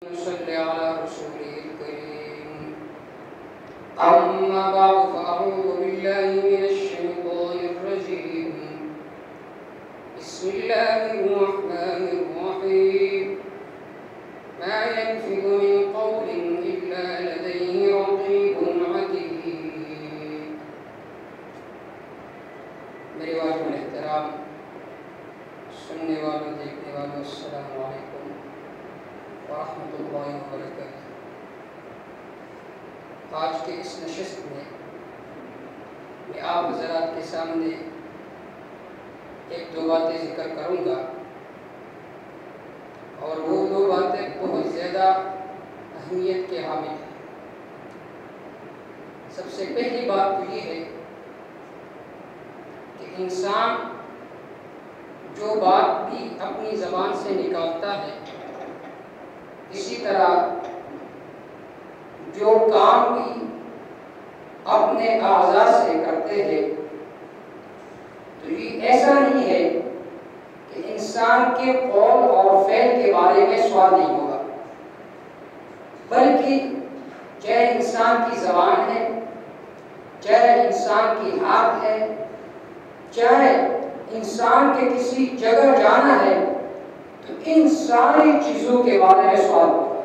صل على رسوله الكريم. أما بعد فأعوذ بالله من الشيطان الرجيم. بسم الله الرحمن الرحيم. ما يلفظ من قول إلا لديه رقيب عتيد. میرے واجب الاحترام سننے والوں دیکھنے والوں السلام علیکم ورحمۃ اللہ وبرکاتہ۔ آج کے اس نشست میں آپ حضرات کے سامنے ایک دو باتیں ذکر کروں گا، اور وہ دو باتیں بہت زیادہ اہمیت کے حامل ہیں۔ سب سے پہلی بات تو یہ ہے کہ انسان جو بات بھی اپنی زبان سے نکالتا ہے، اسی طرح جو کام بھی اپنے اعضاء سے کرتے ہیں، تو یہ ایسا نہیں ہے کہ انسان کے قول اور فعل کے بارے میں سوال نہیں ہوگا، بلکہ چاہے انسان کی زبان ہے، چاہے انسان کی ہاتھ ہے، چاہے انسان کے کسی جگہ جانا ہے، تو ان ساری چیزوں کے بارے میں سوال ہوگا۔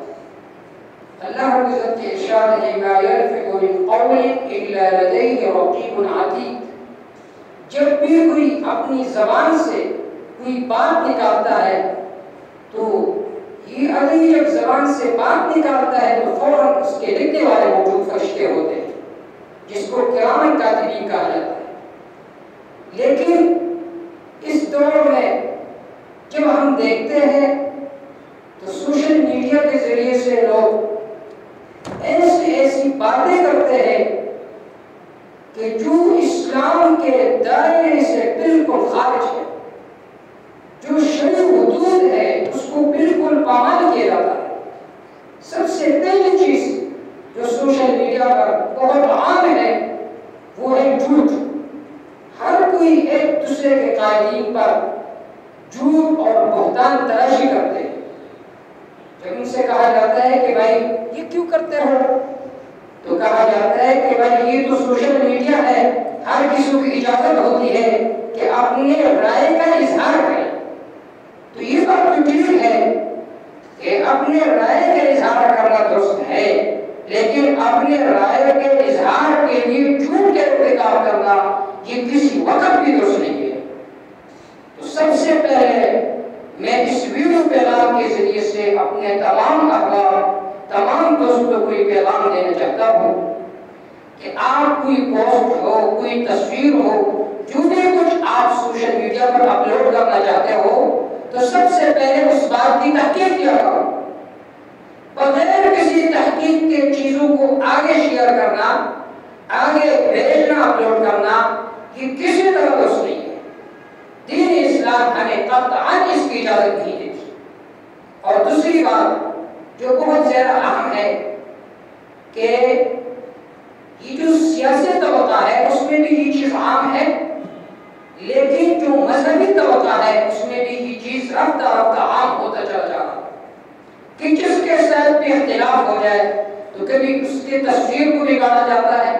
اللہ رب العزت کے ارشاد ہے ما یلفظ من قول الا لدیہ رقیب عتید۔ جب بھی کوئی اپنی زبان سے کوئی بات نکالتا ہے، تو یہ علی جب زبان سے بات نکالتا ہے تو فوراً اس کے لکھنے والے موجود فرشتے ہوتے ہیں، جس کو کرام کاتبین کہا جاتا ہے۔ لیکن اس دور میں جب ہم دیکھتے ہیں تو سوشل میڈیا کے ذریعے سے لوگ ایسی باتیں کرتے ہیں کہ جو اسلام کے دائرے سے بالکل خارج ہے، جو شرعی حدود ہے اس کو بالکل پامال کیا جاتا ہے۔ سب سے پہلی چیز جو سوشل میڈیا پر بہت عام ہے وہ ہے جھوٹ۔ ہر کوئی ایک دوسرے کے قائدین پر جھوٹ اور بہتان تراشی کرتے ہیں۔ جب ان سے کہا جاتا ہے کہ بھائی یہ کیوں کرتے ہو، تو کہا جاتا ہے کہ بھائی یہ تو سوشل میڈیا ہے، ہر کسی کو اجازت ہوتی ہے کہ اپنے رائے کا اظہار کرے۔ تو یہ بات تو ٹھیک ہے کہ اپنے رائے کا اظہار کرنا درست ہے، لیکن اپنے رائے کے اظہار کے لیے جھوٹ کے ارتکاب کرنا یہ کسی وقت بھی درست نہیں ہے۔ تو سب سے پہلے میں اس ویڈیو پیغام کے ذریعے سے اپنے تمام احباب، تمام دوستوں کو یہ پیغام دینا چاہتا ہوں کہ آپ کوئی پوسٹ ہو، کوئی تصویر ہو، جو بھی کچھ آپ سوشل میڈیا پر اپلوڈ کرنا چاہتے ہو، تو سب سے پہلے اس بات کی تحقیق کیا کرو۔ بغیر کسی تحقیق کے چیزوں کو آگے شیئر کرنا، آگے بھیجنا، اپلوڈ کرنا، یہ کسی طرح درست نہیں ہے۔ دین اسلام ہمیں قطعاً اس کی اجازت نہیں دیتی۔ اور دوسری بات جو بہت زیادہ اہم ہے کہ یہ جو سیاسی طبقہ ہے اس میں بھی یہ چیز عام ہے، لیکن جو مذہبی طبقہ ہے اس میں بھی یہ چیز رفتہ رفتہ عام ہوتا چلا جا رہا ہے کہ جس کے ساتھ بھی اختلاف ہو جائے تو کبھی اس کی تصویر کو بگاڑا جاتا ہے،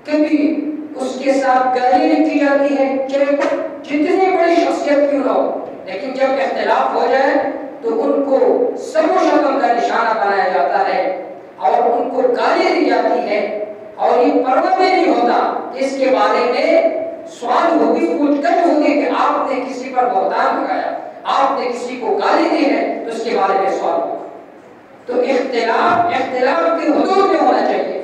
کبھی اس کے ساتھ گالی لکھی جاتی ہے، چاہے جتنی بڑی شخصیت کیوں نہ ہو، لیکن جب اختلاف ہو جائے تو ان کو سب و شتم کا نشانہ بنایا جاتا ہے اور ان کو گالی دی جاتی ہے، اور یہ پرواہ بھی نہیں ہوتا کہ اس کے بارے میں سوال ہوگی، پوچھ گچھ ہوگی کہ آپ نے کسی پر بہتان لگایا، آپ نے کسی کو گالی دی ہے، تو اس کے بارے میں سوال ہوگا۔ تو اختلاف کی حدود میں ہونا چاہیے۔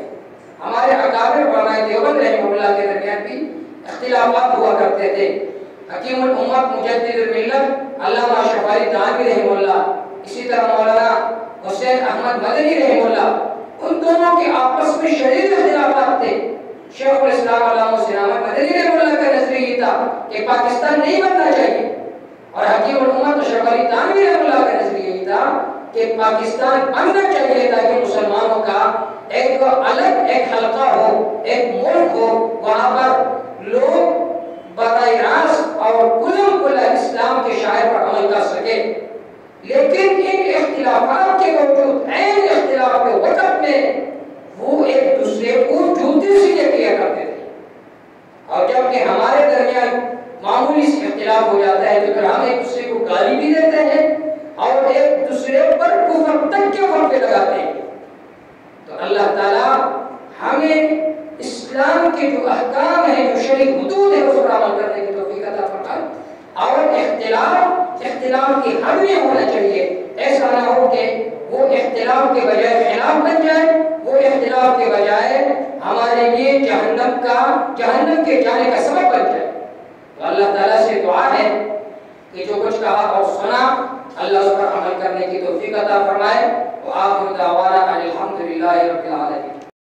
ہمارے اکابر علماء دیوبند رحمہ اللہ کے درمیان بھی اختلافات ہوا کرتے تھے۔ حکیم الامت مجدد الملت علامہ شفاعی تھانوی رحمہ اللہ، اسی طرح مولانا حسین احمد مدنی رحمہ اللہ، ان دونوں کے آپس میں شدید اختلافات تھے۔ شیخ الاسلام علامہ حسین احمد مدنی رحمہ اللہ کا نظریہ یہ تھا کہ پاکستان نہیں بننا چاہیے، اور حکیم الامت شفاعی تھانوی رحمہ اللہ کا نظریہ یہ تھا کہ پاکستان بننا چاہیے تاکہ مسلمانوں کا ایک الگ ایک حلقہ ہو، ایک ملک ہو، وہاں پر لوگ براہ راست اور کلم کلا اسلام کے شاعر پر عمل کر سکے۔ لیکن ان اختلافات کے باوجود گالی بھی دیتے ہیں اور ایک دوسرے پر کفر تک کے فرقے لگاتے ہیں۔ تو اللہ تعالیٰ ہمیں اسلام کے جو احکام ہیں، جو شرعی حدود ہیں، اس پر عمل کرنے کی توفیق عطا فرمائے، اور اختلاف کی حد میں ہونا چاہیے۔ ایسا نہ ہو کہ وہ اختلاف کے بجائے خلاف بن جائے، وہ اختلاف کے بجائے ہمارے لیے جہنم کے جانے کا سبب بن جائے۔ تو اللہ تعالیٰ سے دعا ہے کہ جو کچھ کہا اور سنا اللہ اس پر عمل کرنے کی توفیق عطا فرمائے۔ وآخر دعوانا الحمدللہ رب العالمین۔